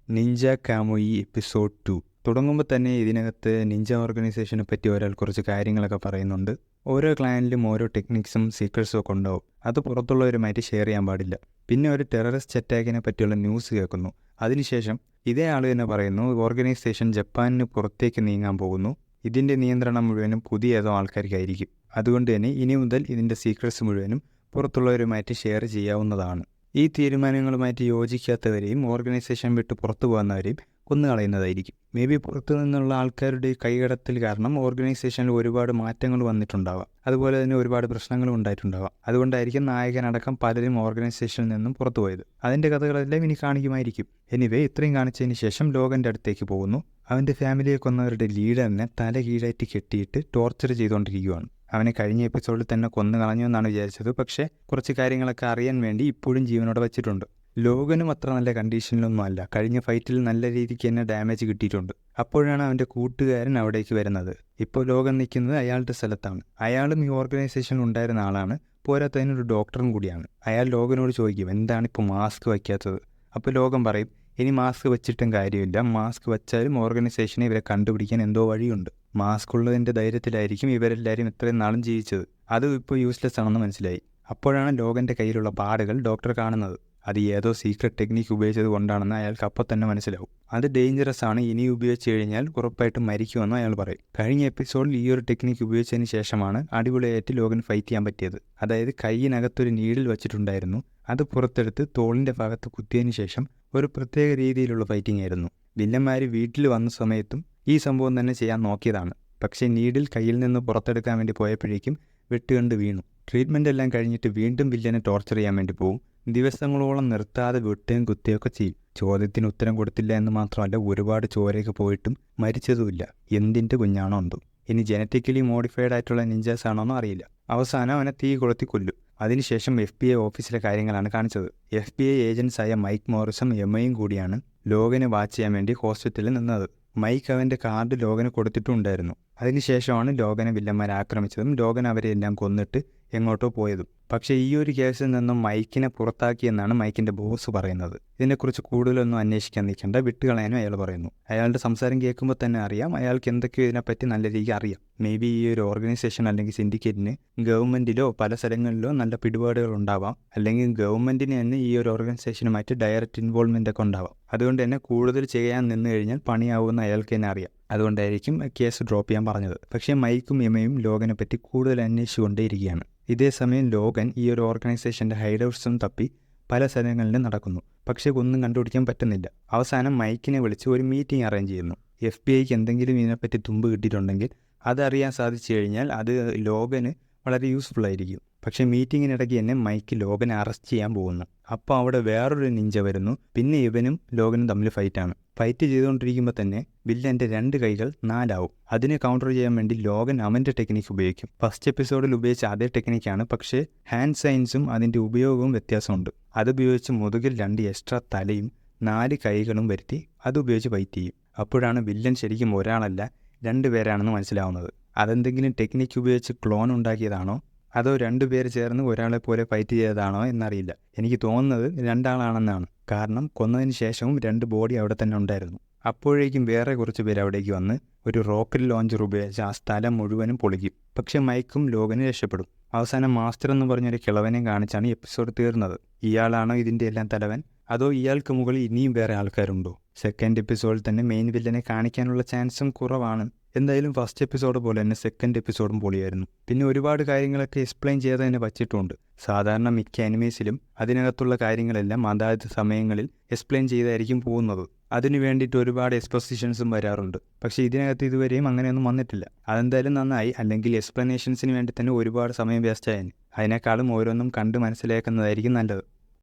Ninja കാമുയി episode 2. തുടങ്ങുമ്പോൾ തന്നെ ഇതിനകത്ത് നിഞ്ച ഓർഗനൈസേഷനെ പറ്റി ഒരാൾ കുറച്ച് കാര്യങ്ങളൊക്കെ പറയുന്നുണ്ട്. ഓരോ ക്ലാനിലും ഓരോ ടെക്നിക്സും സീക്രട്സും ഒക്കെ ഉണ്ടാവും. അത് പുറത്തുള്ളവരുമായിട്ട് ഷെയർ ചെയ്യാൻ പാടില്ല. പിന്നെ ഒരു ടെററിസ്റ്റ് അറ്റാക്കിനെ പറ്റിയുള്ള ന്യൂസ് കേൾക്കുന്നു. അതിനുശേഷം ഇതേ ആൾ തന്നെ പറയുന്നു ഓർഗനൈസേഷൻ ജപ്പാനിന് പുറത്തേക്ക് നീങ്ങാൻ പോകുന്നു. ഇതിൻ്റെ നിയന്ത്രണം മുഴുവനും പുതിയ ഏതോ ആൾക്കാർക്കായിരിക്കും. അതുകൊണ്ട് തന്നെ ഇനി മുതൽ ഇതിൻ്റെ സീക്രട്സ് മുഴുവനും പുറത്തുള്ളവരുമായിട്ട് ഷെയർ ചെയ്യാവുന്നതാണ്. ഈ തീരുമാനങ്ങളുമായിട്ട് യോജിക്കാത്തവരെയും ഓർഗനൈസേഷൻ വിട്ട് പുറത്തു പോകുന്നവരെയും കൊന്നുകളയുന്നതായിരിക്കും. മേ ബി പുറത്തു നിന്നുള്ള ആൾക്കാരുടെ കൈകടത്തൽ കാരണം ഓർഗനൈസേഷനിൽ ഒരുപാട് മാറ്റങ്ങൾ വന്നിട്ടുണ്ടാവാം. അതുപോലെ തന്നെ ഒരുപാട് പ്രശ്നങ്ങളും ഉണ്ടായിട്ടുണ്ടാവാം. അതുകൊണ്ടായിരിക്കും നായകനടക്കം പലരും ഓർഗനൈസേഷനിൽ നിന്നും പുറത്തുപോയത്. അതിൻ്റെ കഥകളെല്ലാം ഇനി കാണിക്കുമായിരിക്കും. എനിവേ, ഇത്രയും കാണിച്ചതിന് ശേഷം ലോഗൻ്റെ അടുത്തേക്ക് പോകുന്നു. അവൻ്റെ ഫാമിലിയെ കൊന്നവരുടെ ലീഡറിനെ തല കീഴായിട്ട് കെട്ടിയിട്ട് ടോർച്ചർ ചെയ്തുകൊണ്ടിരിക്കുകയാണ്. അവനെ കഴിഞ്ഞ എപ്പിസോഡിൽ തന്നെ കൊന്നു കളഞ്ഞു എന്നാണ് വിചാരിച്ചത്. പക്ഷേ കുറച്ച് കാര്യങ്ങളൊക്കെ അറിയാൻ വേണ്ടി ഇപ്പോഴും ജീവനോടെ വെച്ചിട്ടുണ്ട്. ലോഗനും അത്ര നല്ല കണ്ടീഷനിലൊന്നും അല്ല. കഴിഞ്ഞ ഫൈറ്റിൽ നല്ല രീതിക്ക് തന്നെ ഡാമേജ് കിട്ടിയിട്ടുണ്ട്. അപ്പോഴാണ് അവൻ്റെ കൂട്ടുകാരൻ അവിടേക്ക് വരുന്നത്. ഇപ്പോൾ ലോഗൻ നിൽക്കുന്നത് അയാളുടെ സ്ഥലത്താണ്. അയാളും ഈ ഓർഗനൈസേഷനിൽ ഉണ്ടായിരുന്ന ആളാണ്. പോരാത്തതിനൊരു ഡോക്ടറും കൂടിയാണ്. അയാൾ ലോഗനോട് ചോദിക്കും, എന്താണ് ഇപ്പോൾ മാസ്ക് വയ്ക്കാത്തത്? അപ്പോൾ ലോഗൻ പറയും, ഇനി മാസ്ക് വെച്ചിട്ടും കാര്യമില്ല. മാസ്ക് വെച്ചാലും ഓർഗനൈസേഷനെ ഇവരെ കണ്ടുപിടിക്കാൻ എന്തോ വഴിയുണ്ട്. മാസ്ക് ഉള്ളതിൻ്റെ ധൈര്യത്തിലായിരിക്കും ഇവരെല്ലാവരും ഇത്രയും നാളും ജീവിച്ചത്. അത് ഇപ്പോൾ യൂസ്ലെസ് ആണെന്ന് മനസ്സിലായി. അപ്പോഴാണ് ലോഗൻ്റെ കയ്യിലുള്ള പാടുകൾ ഡോക്ടർ കാണുന്നത്. അത് ഏതോ സീക്രട്ട് ടെക്നിക്ക് ഉപയോഗിച്ചത് കൊണ്ടാണെന്ന് അയാൾക്ക് അപ്പം തന്നെ മനസ്സിലാവും. അത് ഡേഞ്ചറസ് ആണ്, ഇനി ഉപയോഗിച്ച് കഴിഞ്ഞാൽ ഉറപ്പായിട്ടും മരിക്കുമെന്ന് അയാൾ പറയും. കഴിഞ്ഞ എപ്പിസോഡിൽ ഈ ഒരു ടെക്നിക്ക് ഉപയോഗിച്ചതിന് ശേഷമാണ് അടിപൊളിയായിട്ട് ലോഗൻ ഫൈറ്റ് ചെയ്യാൻ പറ്റിയത്. അതായത് കൈയിനകത്തൊരു നീഡിൽ വെച്ചിട്ടുണ്ടായിരുന്നു. അത് പുറത്തെടുത്ത് തോളിൻ്റെ ഭാഗത്ത് കുത്തിയതിന് ശേഷം ഒരു പ്രത്യേക രീതിയിലുള്ള ഫൈറ്റിംഗ് ആയിരുന്നു. വില്ലന്മാർ വീട്ടിൽ വന്ന സമയത്തും ഈ സംഭവം തന്നെ ചെയ്യാൻ നോക്കിയതാണ്. പക്ഷേ നീഡിൽ കയ്യിൽ നിന്ന് പുറത്തെടുക്കാൻ വേണ്ടി പോയപ്പോഴേക്കും വെട്ടുകണ്ട് വീണു. ട്രീറ്റ്മെൻ്റ് എല്ലാം കഴിഞ്ഞിട്ട് വീണ്ടും വില്ലനെ ടോർച്ചർ ചെയ്യാൻ വേണ്ടി പോകും. ദിവസങ്ങളോളം നിർത്താതെ വെട്ടുകയും കുത്തുകയൊക്കെ ചെയ്യും. ചോദ്യത്തിന് ഉത്തരം കൊടുത്തില്ല എന്ന് മാത്രമല്ല, ഒരുപാട് ചോരയൊക്കെ പോയിട്ടും മരിച്ചതുമില്ല. എന്തിൻ്റെ കുഞ്ഞാണോ എന്തോ. ഇനി ജനറ്റിക്കലി മോഡിഫൈഡ് ആയിട്ടുള്ള നിഞ്ചാസ് ആണോന്നോ അറിയില്ല. അവസാനം അവനെ തീ കൊളുത്തി കൊല്ലും. അതിനുശേഷം FBI ഓഫീസിലെ കാര്യങ്ങളാണ് കാണിച്ചത്. FBI ഏജൻസായ മൈക്ക് മോറിസും എമ്മയും കൂടിയാണ് ലോഗനെ വാച്ച് ചെയ്യാൻ വേണ്ടി ഹോസ്പിറ്റലിൽ നിന്നത്. മൈക്ക് അവൻ്റെ കാർഡ് ലോഗന് കൊടുത്തിട്ടുണ്ടായിരുന്നു. അതിനുശേഷമാണ് ലോഗനെ വില്ലന്മാർ ആക്രമിച്ചതും ലോഗൻ അവരെല്ലാം കൊന്നിട്ട് എങ്ങോട്ടോ പോയതും. പക്ഷേ ഈ ഒരു കേസിൽ നിന്നും മൈക്കിനെ പുറത്താക്കിയെന്നാണ് മൈക്കിൻ്റെ ബോസ് പറയുന്നത്. ഇതിനെക്കുറിച്ച് കൂടുതലൊന്നും അന്വേഷിക്കാൻ നിൽക്കേണ്ട, വിട്ടുകളയാനും അയാൾ പറയുന്നു. അയാളുടെ സംസാരം കേൾക്കുമ്പോൾ തന്നെ അറിയാം അയാൾക്ക് എന്തൊക്കെയോ ഇതിനെപ്പറ്റി നല്ല രീതിക്ക് അറിയാം. മേ ബി ഈ ഒരു ഓർഗനൈസേഷൻ അല്ലെങ്കിൽ സിൻഡിക്കേറ്റിന് ഗവൺമെൻറ്റിലോ പല സ്ഥലങ്ങളിലോ നല്ല പിടിപാടുകൾ ഉണ്ടാവാം. അല്ലെങ്കിൽ ഗവൺമെൻറ്റിന് തന്നെ ഈ ഒരു ഓർഗനൈസേഷനുമായിട്ട് ഡയറക്റ്റ് ഇൻവോൾവ്മെൻ്റ് ഒക്കെ ഉണ്ടാവാം. അതുകൊണ്ട് തന്നെ കൂടുതൽ ചെയ്യാൻ നിന്ന് കഴിഞ്ഞാൽ പണിയാവുമെന്ന് അയാൾക്ക് തന്നെ അറിയാം. അതുകൊണ്ടായിരിക്കും കേസ് ഡ്രോപ്പ് ചെയ്യാൻ പറഞ്ഞത്. പക്ഷേ മൈക്കും എമ്മയും ലോഗനെ പറ്റി കൂടുതൽ അന്വേഷിച്ചുകൊണ്ടേയിരിക്കുകയാണ്. ഇതേ സമയം ലോഗൻ ഈ ഒരു ഓർഗനൈസേഷൻ്റെ ഹൈഡൗട്ട്സും തപ്പി പല സ്ഥലങ്ങളിലും നടക്കുന്നു. പക്ഷേ ഒന്നും കണ്ടുപിടിക്കാൻ പറ്റുന്നില്ല. അവസാനം മൈക്കിനെ വിളിച്ച് ഒരു മീറ്റിംഗ് അറേഞ്ച് ചെയ്യുന്നു. FBIക്ക് എന്തെങ്കിലും ഇതിനെപ്പറ്റി തുമ്പ് കിട്ടിയിട്ടുണ്ടെങ്കിൽ അതറിയാൻ സാധിച്ചു കഴിഞ്ഞാൽ അത് ലോഗന് വളരെ യൂസ്ഫുൾ ആയിരിക്കും. പക്ഷേ മീറ്റിങ്ങിനിടയ്ക്ക് തന്നെ മൈക്ക് ലോഗനെ അറസ്റ്റ് ചെയ്യാൻ പോകുന്നു. അപ്പോൾ അവിടെ വേറൊരു നിഞ്ച വരുന്നു. പിന്നെ ഇവനും ലോഗനും തമ്മിൽ ഫൈറ്റാണ്. ഫൈറ്റ് ചെയ്തുകൊണ്ടിരിക്കുമ്പോൾ തന്നെ വില്ലൻ്റെ 2 കൈകൾ 4 ആവും. അതിനെ കൗണ്ടർ ചെയ്യാൻ വേണ്ടി ലോഗൻ അവൻ്റെ ടെക്നിക്ക് ഉപയോഗിക്കും. ഫസ്റ്റ് എപ്പിസോഡിൽ ഉപയോഗിച്ച അതേ ടെക്നിക്കാണ്. പക്ഷേ ഹാൻഡ് സൈൻസും അതിൻ്റെ ഉപയോഗവും വ്യത്യാസമുണ്ട്. അതുപയോഗിച്ച് മുതുകിൽ 2 എക്സ്ട്രാ തലയും 4 കൈകളും വരുത്തി അതുപയോഗിച്ച് ഫൈറ്റ് ചെയ്യും. അപ്പോഴാണ് വില്ലൻ ശരിക്കും ഒരാളല്ല 2 പേരാണെന്ന് മനസ്സിലാവുന്നത്. അതെന്തെങ്കിലും ടെക്നിക്ക് ഉപയോഗിച്ച് ക്ലോൺ ഉണ്ടാക്കിയതാണോ അതോ 2 പേര് ചേർന്ന് ഒരാളെ പോലെ ഫൈറ്റ് ചെയ്തതാണോ എന്നറിയില്ല. എനിക്ക് തോന്നുന്നത് 2 ആളാണെന്നാണ്. കാരണം കൊന്നതിന് ശേഷവും 2 ബോഡി അവിടെ തന്നെ ഉണ്ടായിരുന്നു. അപ്പോഴേക്കും വേറെ കുറച്ച് പേര് അവിടേക്ക് വന്ന് ഒരു റോക്കറ്റ് ലോഞ്ചർ ഉപയോഗിച്ച് ആ സ്ഥലം മുഴുവനും പൊളിക്കും. പക്ഷേ മൈക്കും ലോഗനും രക്ഷപ്പെടും. അവസാനം മാസ്റ്റർ എന്ന് പറഞ്ഞൊരു കിളവനെ കാണിച്ചാണ് എപ്പിസോഡ് തീർന്നത്. ഇയാളാണോ ഇതിൻ്റെ എല്ലാം തലവൻ, അതോ ഇയാൾക്ക് മുകളിൽ ഇനിയും വേറെ ആൾക്കാരുണ്ടോ? സെക്കൻഡ് എപ്പിസോഡിൽ തന്നെ മെയിൻ വില്ലനെ കാണിക്കാനുള്ള ചാൻസും കുറവാണ്. എന്തായാലും ഫസ്റ്റ് എപ്പിസോഡ് പോലെ തന്നെ സെക്കൻഡ് എപ്പിസോഡും പൊളിയായിരുന്നു. പിന്നെ ഒരുപാട് കാര്യങ്ങളൊക്കെ എക്സ്പ്ലെയിൻ ചെയ്ത് തന്നെ വച്ചിട്ടുണ്ട്. സാധാരണ മിക്ക അനിമേസിലും അതിനകത്തുള്ള കാര്യങ്ങളെല്ലാം അതായത് സമയങ്ങളിൽ എക്സ്പ്ലെയിൻ ചെയ്തായിരിക്കും പോകുന്നത്. അതിനു വേണ്ടിയിട്ട് ഒരുപാട് എക്സ്പോസിഷൻസും വരാറുണ്ട്. പക്ഷേ ഇതിനകത്ത് ഇതുവരെയും അങ്ങനെയൊന്നും വന്നിട്ടില്ല. അതെന്തായാലും നന്നായി. അല്ലെങ്കിൽ എക്സ്പ്ലനേഷൻസിന് വേണ്ടി തന്നെ ഒരുപാട് സമയം വേസ്റ്റ് ആയതിന്. അതിനേക്കാളും ഓരോന്നും കണ്ട് മനസ്സിലാക്കുന്നതായിരിക്കും നല്ലത്.